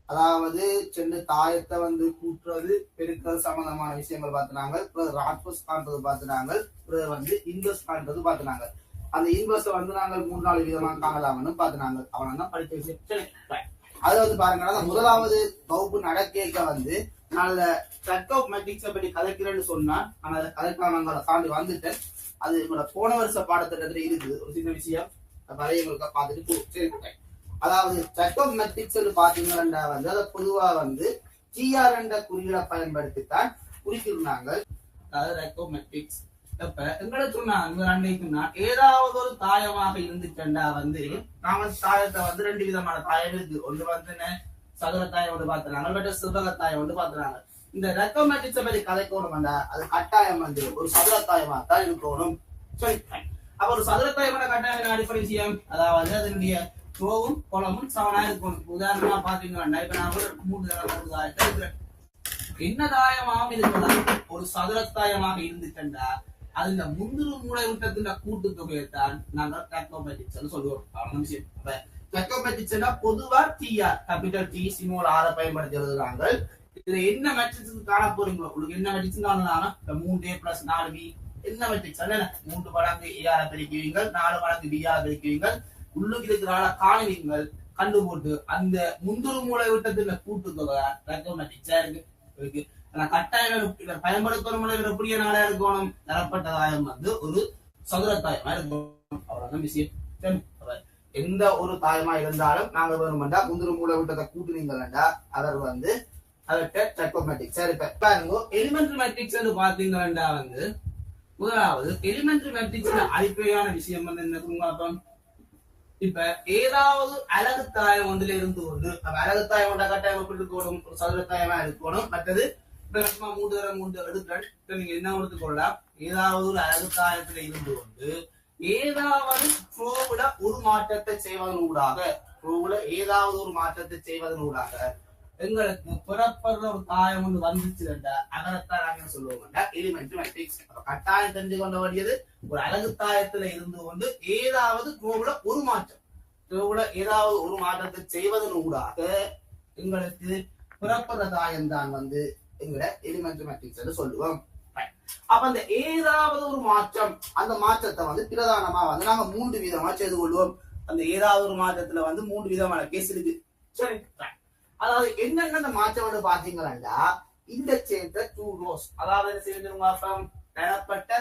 அதாவது சென்று தாயத்தை வந்து கூட்டுறது பெருக்கிறது சம்பந்தமான விஷயங்கள் பார்த்துனாங்க. ராட்பஸ் காண்றது பார்த்துனாங்க. வந்து இன்வெஸ்ட் காண்றது பார்த்துனாங்க. அந்த இன்வெஸ்ட் வந்து நாங்கள் 3-4 விதமாக காணலாம்னு பார்த்துனாங்க. அவனை தான் படிக்க விஷயம். அது வந்து பாருங்கன்னா முதலாவது வகுப்பு நடக்க வந்து நல்ல ட்ரக் ஆஃப் மெட்ரிக்ஸை பற்றி கதைக்கிறேன்னு சொன்னா ஆனால் அதை கதைக்காமங்களை தாண்டி வந்துட்டேன். அது எங்களோட போன வருஷ பாடத்திட்டத்துல இருக்குது ஒரு சின்ன விஷயம். வரைய உங்களுக்கு பார்த்துட்டு சரிட்டேன். அதாவது ட்ரக் ஆஃப் மெட்ரிக்ஸ் பாத்தீங்கன்னா வந்து அதை பொதுவா வந்து ஜிஆர் என்ற குறியீடை பயன்படுத்தித்தான் குறிக்கிறாங்க. அதாவது ட்ரக் ஆஃப் மெட்ரிக்ஸ் இப்ப எங்களுக்கு சொன்னாங்க ஏதாவது ஒரு தாயமாக இருந்துச்சா வந்து நாம தாயத்தை வந்து 2 விதமான தாயம் இருக்கு. ஒன்று வந்து சதுர தாயம் ஒன்று பாத்துறாங்க, மற்ற சிவக தாயம் ஒன்று பாத்துறாங்க. இந்த ரெக்கமெண்டிக்ஸை பற்றி கதைக்கணும் அது கட்டாயம் வந்து ஒரு சதுர தாயமா தான் இருக்கணும். சரி, அப்ப ஒரு சதுர தாயமான கட்டாயம் அடிப்படை விஷயம் அதாவது அதனுடைய ரோவும் குளமும் சமனா இருக்கணும். உதாரணமா பாத்தீங்கன்னா இப்ப நான் 3 தாயத்தை இருக்கிறேன். என்ன தாயமாகவும் இருக்கலாம். ஒரு சதுர தாயமாக இருந்துச்சா அது இந்த முந்திரு மூளை விட்டத்தின் கூட்டுத்தொகையைத்தான் நாங்கள் டெக்னோமேட்டிக்ஸ் சொல்லுவோம். டெக்னோமேட்டிக்ஸ் பொதுவா TR capital T small R பயன்படுத்தி எழுதுறாங்க. இதுல என்ன மேட்ரிக்ஸ் காண போறீங்களோ உங்களுக்கு என்ன மேட்ரிக்ஸ் காணலாம் 3a + 4b என்ன மேட்ரிக்ஸ் 3 மடங்கு ஏஆர பெருக்குவீங்க, 4 மடங்கு பிஆர பெருக்குவீங்க, உள்ளுக்கு இருக்கிற காணுவீங்க கண்டு போட்டு அந்த முந்திரு மூளை விட்டத்தின் கூட்டுத்தொகை டெக்னோமேட்டிக்ஸா இருக்கு. கட்டாயம் பயன்படுத்தும் புதிய நாளா இருக்கணும். தரப்பட்ட தாயம் வந்து ஒரு சதுர தாயமா இருக்கணும். அவ்வளவுதான் விஷயம். எந்த ஒரு தாயமா இருந்தாலும் நாங்க வேணும்டா முந்திரு மூளை விட்டத்தை கூட்டுனீங்களா அவர் வந்து அதற்கு டெக்னோமேட்டிக்ஸா இருப்ப. எலிமெண்டரி மேட்ரிக்ஸ் பாத்தீங்கன்னா வந்து முதலாவது எலிமெண்டரி மேட்ரிக்ஸ் அடிப்படையான விஷயம் வந்து என்ன இப்ப ஏதாவது அழகு தாயம் ஒன்றுல இருந்து கொண்டு அழகு தாயம் ஒன்ற கட்டாயம் எப்படி இருக்கணும் ஒரு சதுர தாயமா இருக்கணும். மற்றது இப்ப 3 எடுக்கிறேன் நீங்க என்ன எடுத்துக்கொள்ளலாம். ஏதாவது ஒரு அழகு தாயத்துல இருந்து கொண்டு ஏதாவது ப்ரோவுல ஒரு மாற்றத்தை செய்வதனூடாக ஏதாவது ஒரு மாற்றத்தை செய்வதனூடாக எங்களுக்கு புறப்படுற ஒரு தாயம் ஒன்று வந்துச்சு அகலத்தான் நாங்க சொல்லுவோம் எலிமெண்டரி மேட்ரிக்ஸ். கட்டாயம் தெரிஞ்சு கொண்ட வேண்டியது ஒரு அழகு தாயத்துல இருந்து கொண்டு ஏதாவது ப்ரோவுல ஒரு மாற்றம் ஏதாவது ஒரு மாற்றத்தை செய்வதனூடாக எங்களுக்கு புறப்படுற தாயம் தான் வந்து எங்கட எலிமெண்டரி மேட்ரிக்ஸ் சொல்லுவோம். அப்ப அந்த ஏதாவது ஒரு மாற்றம் அந்த மாற்றத்தை வந்து பிரதானமா வந்து நாங்க 3 விதமா செய்து கொள்வோம். அந்த ஏதாவது ஒரு மாற்றத்துல வந்து 3 விதமான கேஸ் இருக்கு. சரி, அதாவது என்னென்ன அந்த மாற்றம் வந்து பாத்தீங்கன்னா இந்த சேர்ந்த 2 ரோஸ் அதாவது என்ன செய்யணும் தரப்பட்ட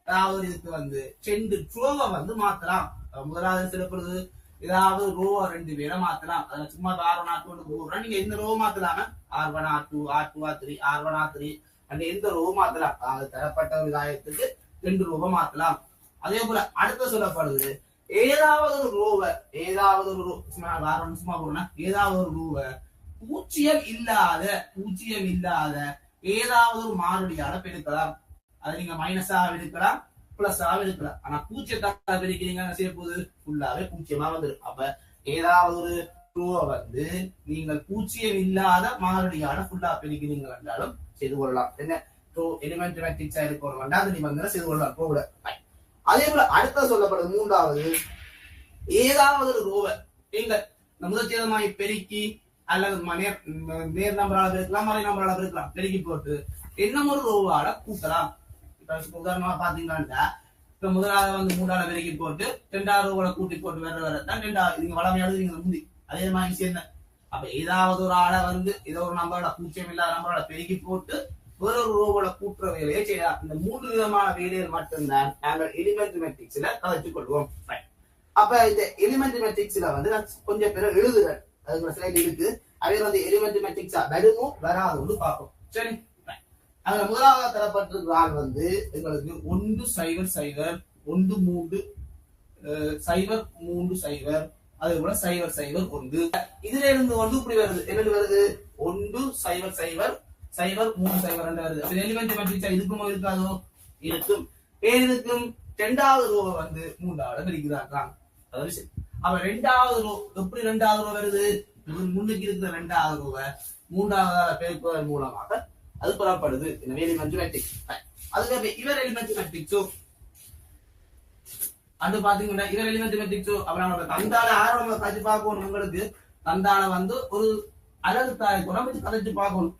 அதாவது இதுக்கு வந்து 2 ரோவை வந்து மாத்தலாம். முதலாவது சிறப்புறது ஏதாவது ரோ 2 பேரை மாத்தலாம். அதுல சும்மா R1 R2 போடுறோம். நீங்க எந்த row மாத்தலாம R1 R2 R2 R3 R1 R3 அந்த எந்த ரோ மாத்தலாம். அது தரப்பட்ட ஒரு தாயத்துக்கு 2 ரூபா மாத்தலாம். அதே போல அடுத்த சொல்லப்படுது ஏதாவது ஒரு ரோவை ஏதாவது ஒரு சும்மா போடுறோம்னா ஏதாவது ஒரு ரூவை பூஜ்ஜியம் இல்லாத ஏதாவது ஒரு மாறுடியால பெருக்கலாம். அது நீங்க மைனஸாக இருக்கலாம் பிளஸாக இருக்கலாம். ஆனா பூஜ்ஜியத்தாக பெருக்கிறீங்க செய்ய போது ஃபுல்லாவே பூஜ்ஜியமா வந்துடும். அப்ப ஏதாவது ஒரு ரூவை வந்து நீங்கள் பூஜ்ஜியம் இல்லாத மாறுடியால ஃபுல்லா பெருக்கிறீங்க என்றாலும் செய்து கொள்ளலாம். என்ன எலிமெண்டரி மேட்ரிக்ஸா இருக்கணும் அது நிபந்தனை செய்து கொள்ளலாம் ரோட. அதே போல அடுத்த சொல்லப்படுது 3வது ஏதாவது ஒரு ரோவை நீங்கள் முதற்சேதமாய் பெருக்கி அல்லது நேர் நம்பரால பெருக்கலாம் மறை நம்பரால பெருக்கலாம் பெருக்கி போட்டு என்ன ஒரு ரோவால கூட்டலாம். இப்ப உதாரணமா பாத்தீங்கன்னா இப்ப முதலாவது வந்து 3ஆல பெருக்கி போட்டு 2வது ரோவோட கூட்டி போட்டு வரதான் 2வது நீங்க வளமையானது நீங்க முந்தி அதே மாதிரி விஷயம் தான். அப்ப ஏதாவது ஒரு ஆளை வந்து ஏதோ ஒரு நம்பரோட பூஜ்ஜியம் இல்லாத நம்பரோட பெருக்கி போட்டு வேறொரு ரோவோட கூட்டுற வேலையை செய்யலாம். இந்த 3 விதமான வேலைகள் மட்டும்தான் நாங்கள் எலிமெண்டரி மேட்ரிக்ஸ்ல கதைச்சு கொள்வோம். அப்ப இந்த எலிமெண்டரி மேட்ரிக்ஸ்ல வந்து நான் கொஞ்சம் பேர் எழுதுறேன். அதுக்கு ஸ்லைட் இருக்கு. அவையில் வந்து எலிமெண்டரி மேட்ரிக்ஸா வருமோ வராதுன்னு பார்ப்போம். சரி, அதுல முதலாவது தரப்பட்டிருக்கிற ஆள் வந்து எங்களுக்கு 1 0 0 1 3 0 3 0 அதே போல 0 0 1 இதுல இருந்து வந்து இப்படி வருது. என்ன வருது 1 0 0 0 3 0 வருது. அப்ப எலிமெண்டரி மேட்ரிக்ஸா இருக்குமோ இருக்காதோ இருக்கும். ஏன் இருக்கும் 2வது ரோவை வந்து 3ஆல பிரிக்கிறாங்க. அதாவது சரி. அப்ப 2வது ரோ எப்படி 2வது ரோ வருது முன்னுக்கு இருக்கிற 2வது ரோவை 3ஆவதால பெருக்குவதன் மூலமாக அது புறப்படுது. Elementary matrix. அதுக்கு இவர் எலிமெண்டரி மேட்ரிக்ஸோ அது பாத்தீங்கன்னா இவர் எலிமெண்டரி மேட்ரிக்ஸோ அப்ப நம்ம தந்தால ஆரம்ப காட்சி பார்க்கணும். உங்களுக்கு தந்தால வந்து ஒரு அழகு தாயத்தோட வச்சு கதைச்சு பார்க்கணும்.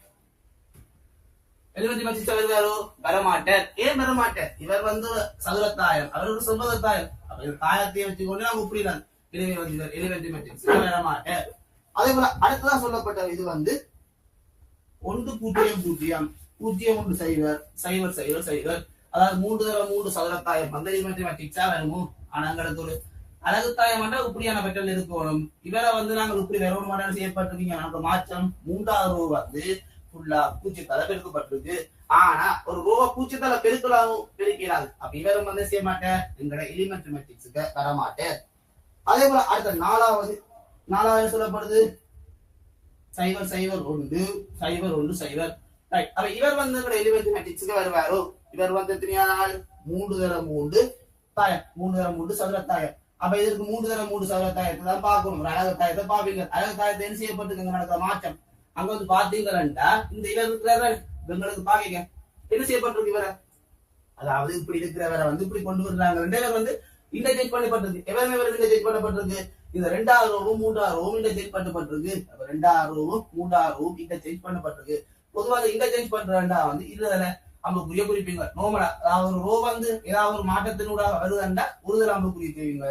எலிமெண்ட் மேட்ரிக்ஸ் வருவாரோ வரமாட்டார். ஏன் வரமாட்டார்? இவர் வந்து சதுரத்தாயம், அவர் ஒரு செவ்வகத்தாயம். அப்ப தாயத்தை வச்சுக்கொண்டு நம்ம புரியலாம். எலிமெண்ட் மேட்ரிக்ஸ் வரமாட்டார். அதே போல அடுத்ததான் சொல்லப்பட்ட இது வந்து 1 0 0 0 1 0 0 0 0, அதாவது 3 தடவை 3 சதுரத்தாயம் அந்த எலிமெண்ட் மேட்ரிக்ஸா வருமோ. ஆனா எங்களுக்கு ஒரு அழகுத்தாயம் வந்து இப்படியான பெற்றல் இருக்கணும். இவரை வந்து நாங்கள் இப்படி வேற ஒரு மாடல் செய்யப்பட்டிருக்கீங்க. நமக்கு மாற்றம் 3வது ரோ வந்து ஃபுல்லா பூச்சித்தால பெருக்கப்பட்டிருக்கு. ஆனா ஒரு ரோவ பூச்சித்தால பெருக்கலாவும் பெருக்கிறாங்க. அப்ப இவரும் வந்து செய்ய மாட்டேன், எங்களோட எலிமெண்ட் மேட்ரிக்ஸுக்கு வரமாட்டேன். அதே போல அடுத்த 4வது சொல்லப்படுது 0 0 1 0 1 0. ரைட். அப்ப இவர் வந்து எங்களோட எலிமெண்ட் மேட்ரிக்ஸுக்கு வருவாரோ. இவர் வந்து எத்தனையானால் 3 தடவை 3 தாயம், 3 தடவை 3 சதுரத்தாயம். அப்ப இதற்கு 3 தடவை 3 சதுரத்தாயத்தை தான் பார்க்கணும். ஒரு அழகு தாயத்தை பார்ப்பீங்க. அழகு தாயத்தை என்ன செய்யப்பட்டிருக்க நடக்கிற மாற்றம் அங்க வந்து பாத்தீங்கன்னா இந்த இவர் இருக்கிற எங்களுக்கு பாக்கீங்க என்ன செய்யப்பட்டிருக்கு இவரை, அதாவது இப்படி இருக்கிறவரை வந்து இப்படி கொண்டு வர்றாங்க. ரெண்டு வந்து இன்டர்ஜெக்ட் பண்ணப்பட்டிருக்கு. எவருமே இன்டர்ஜெக்ட் பண்ணப்பட்டிருக்கு. இந்த 2வது ரோவும் 3வது ரோவும் இன்டர்ஜெக்ட் பண்ணப்பட்டிருக்கு. அப்ப 2வது ரோவும் 3வது ரோவும் இன்டர்ஜெக்ட் பண்ணப்பட்டிருக்கு. பொதுவாக இன்டர்ஜெக்ட் பண்றா வந்து இல்ல நம்ம புரிய குறிப்பீங்க. நோமலா அதாவது ஒரு ரோ வந்து ஏதாவது ஒரு மாற்றத்தினூடாக வருதுண்டா ஒரு தடவை குறிப்பீங்க.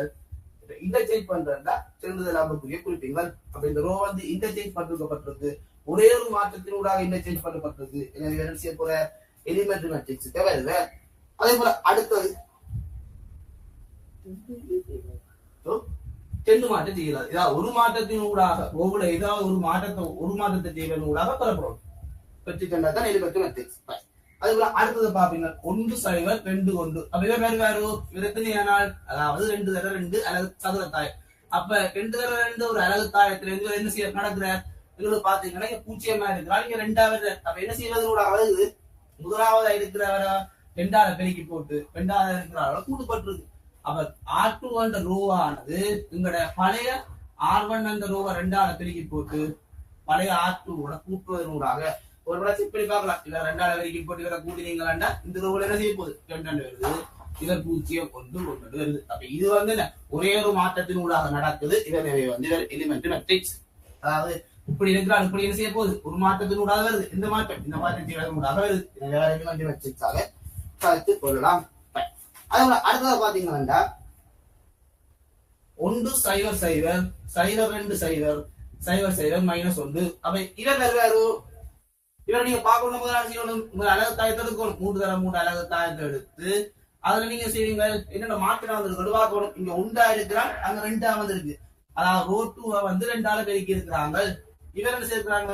இன்டர்சேஞ்ச் பண்றா 2 தடவை குறிப்பீங்க. அப்ப இந்த ரோ வந்து இன்டர்சேஞ்ச் பண்ணிருக்கப்பட்டிருக்கு. ஒரே ஒரு மாற்றத்தினூடாக இன்டர்சேஞ்ச் பண்ணப்பட்டிருக்கு. எனவே என்ன செய்ய போற எலிமெண்டரி மேட்ரிக்ஸுக்கு வருது. அதே போல அடுத்தது 2 மாற்றம் செய்யலாம். ஏதாவது ஒரு மாற்றத்தினூடாக ரோவுல ஏதாவது ஒரு மாற்றத்தை செய்வதனூடாக பெறப்படும் பெற்றுக்கொண்டா தான் எலிமெண்டரி மேட்ரிக்ஸ். அதே போல அடுத்தது பாப்பீங்க 1 0 2 1. அப்ப இவர் வேறு விரத்தினால் அதாவது 2 தடவை 2 அழகு சதுரத்தாயம். அப்ப 2 தடவை 2 ஒரு அழகு தாயத்துல இருந்து என்ன செய்ய நடக்கிற எங்களுக்கு பாத்தீங்கன்னா பூச்சியமா இருக்கிறார். இங்க 2வது அப்ப என்ன செய்வதனோட அழகு முதலாவதா இருக்கிறவர 2ஆல பெருக்கி போட்டு 2வது இருக்கிறவரை கூட்டுப்பட்டிருக்கு. அப்ப R2 என்ற ரோவானது எங்களோட பழைய R1 என்ற ரோவை 2ஆல பெருக்கி போட்டு பழைய R2 கூட்டுவதனூடாக ஒரு படம் செக் பண்ணி பார்க்கலாம். இதை 2ஆல வரைக்கும் போட்டு இவரை கூட்டினீங்களா இந்த ரோல என்ன செய்ய போகுது 2 வருது. இவர் 0 1 1 வருது. அப்ப இது வந்து ஒரே ஒரு மாற்றத்தினூடாக நடக்குது. இதனை வந்து எலிமெண்டரி மேட்ரிக்ஸ், அதாவது இப்படி இருக்கிறால் இப்படி என்ன செய்ய போகுது ஒரு மாற்றத்தினூடாக வருது. இந்த மாற்றம் செய்வதனூடாக வருது. எலிமெண்டரி மேட்ரிக்ஸாக கருத்து கொள்ளலாம். அதோட அடுத்தது பாத்தீங்கன்னா 1 0 0 0 2 0 0 0 -1. அப்ப இவர் வருவாரு. இவரை நீங்க பாக்கணும் அழகு தாயத்தை எடுக்கணும். 3 தடவை 3 அழகு தாயத்தை எடுத்து அதுல நீங்க செய்வீங்க என்னென்ன மாற்றம் வந்து பார்க்கணும். இங்க 1 இருக்கிறான், அங்க 2 வந்திருக்கு. அதாவது ரோ 2 வந்து 2ஆல பெருக்கி இருக்கிறாங்க. இவர் என்ன செய்யறாங்க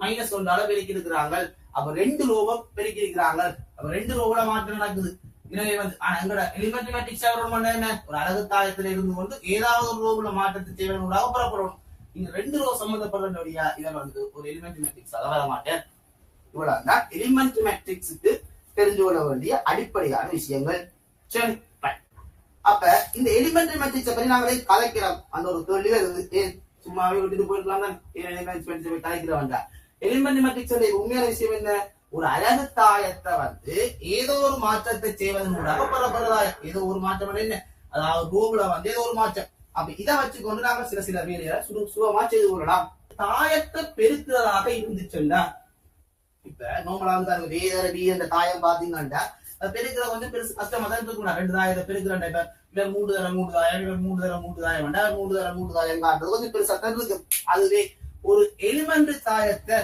-1ஆல பெருக்கி இருக்கிறாங்க. அப்ப 2 ரோவை பெருக்கி இருக்கிறாங்க. அப்ப 2 ரோவுல மாற்றம் நடக்குது. எனவே வந்து எங்களோட எலிமெண்டரி மேட்ரிக்ஸ் என்ன ஒரு அழகு தாயத்துல இருந்து கொண்டு ஏதாவது ஒரு ரோவுல மாற்றத்தை செய்வதனூடாக பெறப்படணும். இங்க 2 ரோ சம்பந்தப்படுறபடியா இதை வந்து ஒரு எலிமெண்டரி மேட்ரிக்ஸ் வர மாட்டேன். இவ்வளவுதான் எலிமெண்டரி மேட்ரிக்ஸுக்கு தெரிஞ்சு கொள்ள வேண்டிய அடிப்படையான விஷயங்கள். சரி, அப்ப இந்த எலிமெண்டரி மேட்ரிக்ஸை பத்தி நாங்களே கலைக்கிறோம். அந்த ஒரு கேள்வி இருந்து சும்மாவே விட்டுட்டு போயிருக்கலாம் தான் கலைக்கிறோம். எலிமெண்டரி மேட்ரிக்ஸ் உண்மையான விஷயம் என்ன? ஒரு அழகு தாயத்தை வந்து ஏதோ ஒரு மாற்றத்தை செய்வதன் மூலமாக பெறப்படுறதாயம். ஏதோ ஒரு மாற்றம் என்ன, அதாவது ரோவுல வந்து ஏதோ ஒரு மாற்றம். அப்ப இதை வச்சுக்கொண்டு நாங்க சில வேலைகளை சுலபமா செய்து கொள்ளலாம். தாயத்தை பெருக்கிறதாக இருந்துச்சுன்னா இப்ப நோமலா வந்து வேற என்ற தாயம் பாத்தீங்கன்னா பெருக்கிற கொஞ்சம் பெருசு கஷ்டமா தான் இருக்கும். 2 தாயத்தை பெருக்கிறேன். இப்ப இவர் 3 தடவை 3 தாயம், இவர் 3 தடவை 3 தாயம் வேண்டா 3 தடவை 3 தாயம் காட்டுறது கொஞ்சம் பெருசா தான் இருக்கு. அதுவே ஒரு எலிமெண்டரி தாயத்தை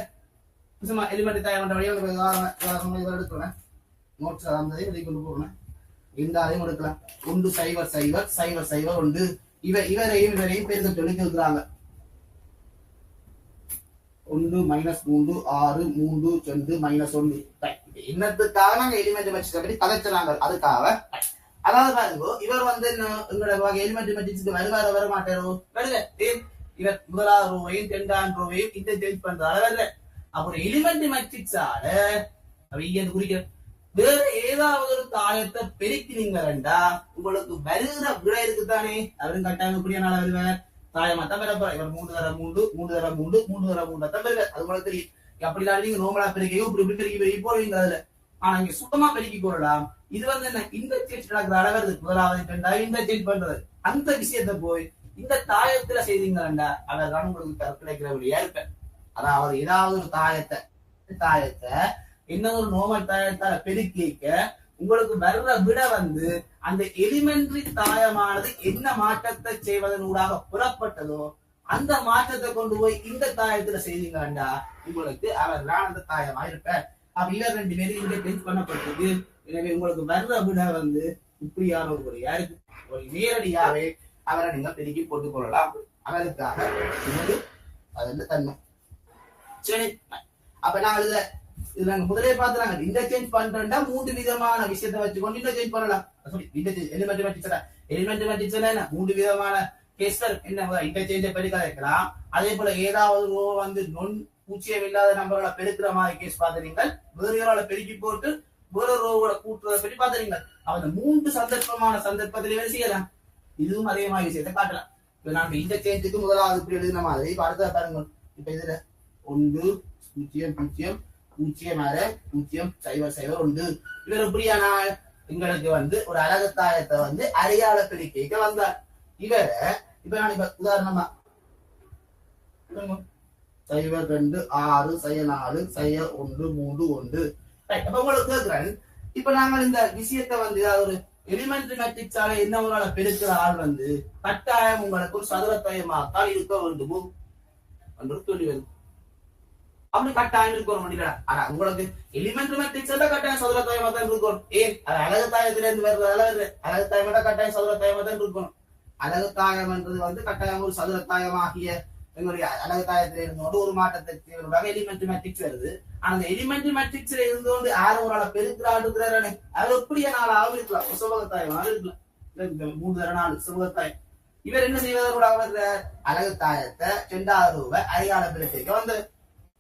எலிமெண்டரி தாயம் பண்ற வழியா எடுக்கலாம். நோட்ஸ் கொண்டு போகணும். இந்த அதையும் எடுக்கலாம். 1 0 0 0 0 1. இவரையும் பெருக்க சொல்லி இருக்கிறாங்க. 1 -3 6 3 2 -1. என்னத்துக்காக நாங்க எலிமெண்டரி மேட்ரிக்ஸ் பத்தி கதைச்சாங்க. அதுக்காக அதாவது பாருங்க இவர் வந்து எங்களோட எலிமெண்டரி மேட்ரிக்ஸ்க்கு வர மாட்டாரோ வருது. இவர் முதலாவது ரோவையும் 2ஆம் ரோவையும் இன்டர்சேஞ்ச் பண்றாரு வரல. அப்புறம் எலிமெண்டரி மேட்ரிக்ஸால குறிக்க வேற ஏதாவது ஒரு தாயத்தை பெருக்கினீங்களா உங்களுக்கு வருகிற விட இருக்குதானே. அவரும் கட்டாயம் இப்படியானால வருவார் தாயமா தான் பெற போற. இவர் 3 தடவை 3 3 தடவை 3 3 தடவை 3 தான் பெறுவார். அது உங்களுக்கு தெரியும். அப்படிலாம் நீங்க நோமலா பெருக்கையோ இப்படி பெருக்கி போறீங்க அதுல. ஆனா இங்க சுத்தமா பெருக்கி போடலாம். இது வந்து என்ன இன்டர்சேஞ்ச் நடக்கிற அளவு முதலாவது 2வது இன்டர்சேஞ்ச் பண்றது. அந்த விஷயத்த போய் இந்த தாயத்துல செய்தீங்களா அவர் தான் உங்களுக்கு கிடைக்கிற வழியா இருப்பேன். அதாவது ஏதாவது ஒரு தாயத்தை இன்னொரு நோமல் தாயத்தால பெருக்கிக்க உங்களுக்கு வர்ற விட வந்து அந்த எலிமெண்டரி தாயமானது என்ன மாற்றத்தை செய்வதனூடாக புறப்பட்டதோ அந்த மாற்றத்தை கொண்டு போய் இந்த தாயத்துல செய்தீங்கண்டா உங்களுக்கு அவர் தான் அந்த தாயமா இருப்பார். அப்ப இவர் 2 பேரும் இங்க டென்ஸ் பண்ணப்பட்டது. எனவே உங்களுக்கு வர்ற விட வந்து இப்படியான ஒரு யாருக்கு ஒரு நேரடியாவே அவரை நீங்க பெருக்கி போட்டுக் கொள்ளலாம். அவருக்காக இது அது தன்மை. சரி, அப்ப நான் இது நாங்க முதலே பார்த்துறாங்க இன்டர்சேஞ்ச் பண்றா 3 விதமான விஷயத்தை வச்சுக்கொண்டு இன்டர்சேஞ்ச் பண்ணலாம். எலிமெண்ட் மேட்ரிக்ஸ்ல 3 விதமான கேஸ்கள் என்ன இன்டர்சேஞ்ச பெருக்க வைக்கலாம். அதே போல ஏதாவது ரோ வந்து நொன் பூச்சியம் இல்லாத நம்பர்களை பெருக்கிற மாதிரி கேஸ் பார்த்துறீங்க. வேறு பெருக்கி போட்டு வேற ரோவோட கூட்டுறதை பற்றி பார்த்துறீங்க. அவன் 3 சந்தர்ப்பத்திலே செய்யலாம். இதுவும் அதே மாதிரி விஷயத்தை காட்டலாம். இப்ப நாங்க இன்டர்சேஞ்சுக்கு முதலாவது இப்படி எழுதின மாதிரி இப்ப அடுத்த பாருங்க. இப்ப இதுல 1 0 0 0 0 0 0 1 இவர் எப்படியான எங்களுக்கு வந்து ஒரு அழகத்தாயத்தை வந்து அடையாள பிரிக்க வந்தார். இவர இப்ப நான் இப்ப உதாரணமா 0 2 6 4 1 3 1 அப்ப உங்களுக்கு கேட்கிறேன். இப்ப நாங்க இந்த விஷயத்தை வந்து ஒரு எலிமெண்டரி மேட்ரிக்ஸால என்ன உங்களால பெருக்கிற ஆள் வந்து கட்டாயம் உங்களுக்கு ஒரு சதுரத்தயமாத்தான் இருக்க வேண்டுமோ என்று சொல்லி வருது. அப்படி கட்டாயம் இருக்க முடியல. ஆனா உங்களுக்கு எலிமெண்டரி மேட்ரிக்ஸ் கட்டாயம் சதுரத்தயமா தான் இருக்கணும். ஏன் அது அழகுத்தாயத்துல இருந்து வருது. அழகுத்தாயம் கட்டாயம் சதுரத்தயமா தான் இருக்கணும். அழகுத்தாயம் என்றது வந்து கட்டாயம் ஒரு சதுரத்தாயமாகிய எங்களுடைய அழகுத்தாயத்தில இருந்து ஒரு மாற்றத்தை எலிமெண்டரி மேட்ரிக்ஸ் வருது. அந்த எலிமெண்டரி மேட்ரிக்ஸ்ல இருந்து கொண்டு யாரும் ஒரு ஆளை பெருக்கிறாரு அது எப்படியே 4 ஆகும் இருக்கலாம். சுபகத்தாயமாக இருக்கலாம். 3 தர 4 சுபகத்தாயம். இவர் என்ன செய்வதற்காக அழகுத்தாயத்தை 2வது ரூபா அடையாள பெருக்க வந்து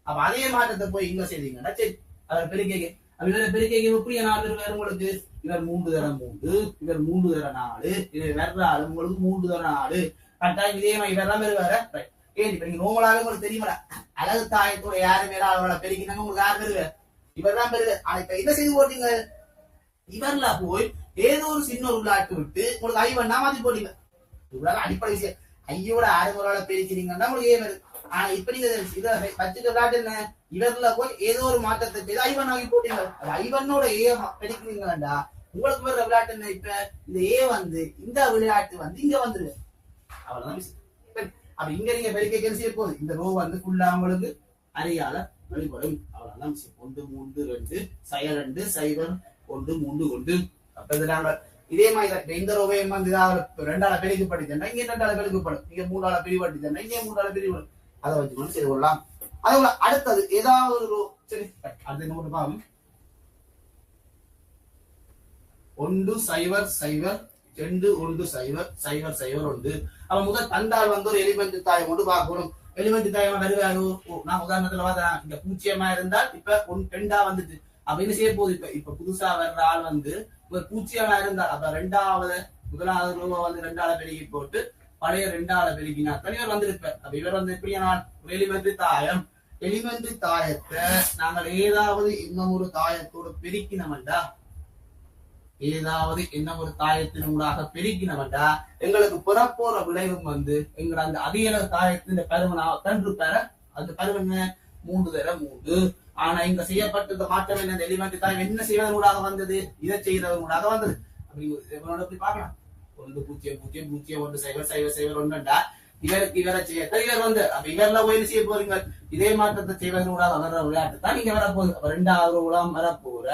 அப்ப அதே மாற்றத்தை போய் இங்க செய்தீங்கன்னா சரி அவர் பெருக்கைக்கு இவரை பெருக்கைக்கு எப்படி 4 பேர் வேறு உங்களுக்கு இவர் 3 தர 3 இவர் 3 தர 4 இவர் வேற ஆளு உங்களுக்கு 3 தர 4 கட்டாயம் இதே மாதிரி இவரெல்லாம் வேற ஏன் இப்ப நீங்க நோமலாவே உங்களுக்கு தெரியுமா அழகு தாயத்தோட யாரு மேல அவளோட பெருக்கினாங்க உங்களுக்கு யார் பெருகு இவர் தான் பெருகு. ஆனா இப்ப என்ன செய்து போட்டீங்க இவர்ல போய் ஏதோ ஒரு சின்ன உள்ளாட்டு விட்டு உங்களுக்கு ஐவன்னா மாத்தி போட்டீங்க. இவ்வளவு அடிப்படை விஷயம். ஐயோட 6 முறையால பெருக்கிறீங்கன்னா உங்களுக்கு ஏன் வருது. ஆனா இப்ப நீங்க இதை வச்சுட்டு விளையாட்டு என்ன இவர்ல போய் ஏதோ ஒரு மாற்றத்தை செய்து ஐவன் ஆகி போட்டீங்க. ஐவனோட ஏ பெருக்கிறீங்களா உங்களுக்கு வேற விளையாட்டு என்ன. இப்ப இந்த ஏ வந்து இந்த விளையாட்டு வந்து இங்க வந்துருது. அவ்வளவுதான் விஷயம். அப்ப இங்க நீங்க பெருக்க செய்ய போகுது இந்த ரோ வந்து ஃபுல்லா உங்களுக்கு அறையால வெளிப்படும். அவ்வளவுதான் விஷயம். 1 3 2 2 0 1 3 1 அப்ப நாங்க இதே மாதிரி இந்த ரோவையும் வந்து 2ஆல பெருக்கப்பட்டுச்சுன்னா இங்க 2ஆல பெருக்கப்படும். இங்க 3ஆல பிரிவட்டுச்சுன்னா இங்க 3ஆல பிரிவடும். அதை வச்சு கொண்டு செய்து கொள்ளலாம். அதோட அடுத்தது ஏதாவது ஒரு ரோ சரி அடுத்து என்ன மட்டும் பாவம் 1 0 0 2 1 0 0 0 1 அவன் முதல் தந்தால் வந்து ஒரு எலிமெண்ட் தாயம் கொண்டு பார்க்கணும். எலிமெண்ட் தாயமா வருவாரு. நான் உதாரணத்துல பார்த்தேன் இந்த பூச்சியமா இருந்தால் இப்ப 2ஆ வந்துட்டு அப்படின்னு செய்ய போகுது. இப்ப புதுசா வர்ற ஆள் வந்து ஒரு பூச்சியமா இருந்தால் அப்ப 2வது முதலாவது ரூபா வந்து 2ஆல பெருகி போட்டு பழைய 2ஆல பெருகினா இவர் வந்திருப்பார். அப்ப இவர் வந்து எப்படியான ஒரு எலிமெண்ட் தாயம். எலிமெண்ட் தாயத்தை நாங்கள் ஏதாவது இன்னும் ஒரு தாயத்தோடு பெருக்கினோம்டா ஏதாவது என்ன ஒரு தாயத்தின் ஊடாக பெருக்கினவன்டா எங்களுக்கு புறப்போற விளைவும் வந்து எங்களை அந்த அதிக தாயத்தின் பருவனா கன்று பெற அந்த பருவன் 3 தர 3. ஆனா இங்க செய்யப்பட்ட மாற்றம் என்ன எலிமெண்ட் தாயம் என்ன செய்வதன் ஊடாக வந்தது இதை செய்யறதன் ஊடாக வந்தது. அப்படி பார்க்கலாம் 1 0 0 0 1 0 0 0 1 இவருக்கு இவரை செய்ய இவர் வந்து அப்ப இவர்ல போய் செய்ய போறீங்க. இதே மாற்றத்தை செய்வதன் ஊடாக வர்ற விளையாட்டு தான் நீங்க வரப்போகுது. அப்ப 2வது உலகம் வரப்போற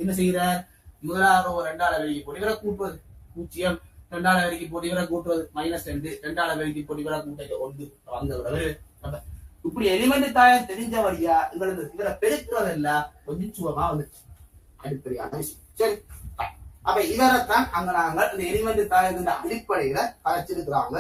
என்ன செய்யறார் முதலாவது 2ஆல பெருக்கி போட்டு இவரை கூட்டுவது 0 2ஆல பெருக்கி போட்டு இவரை கூட்டுவது -2 2ஆல பெருக்கி போட்டு இவரை கூட்ட 1 வந்த இப்படி எலிமெண்ட் தாயம் தெரிஞ்ச வழியா எங்களுக்கு இவரை பெருக்கிறதெல்லாம் கொஞ்சம் சுகமா வந்துச்சு. அடிப்படையான விஷயம். சரி அப்ப இவரைத்தான் அங்க நாங்கள் இந்த எலிமெண்ட் தாயத்தின் அடிப்படையில கலைச்சிருக்கிறாங்க.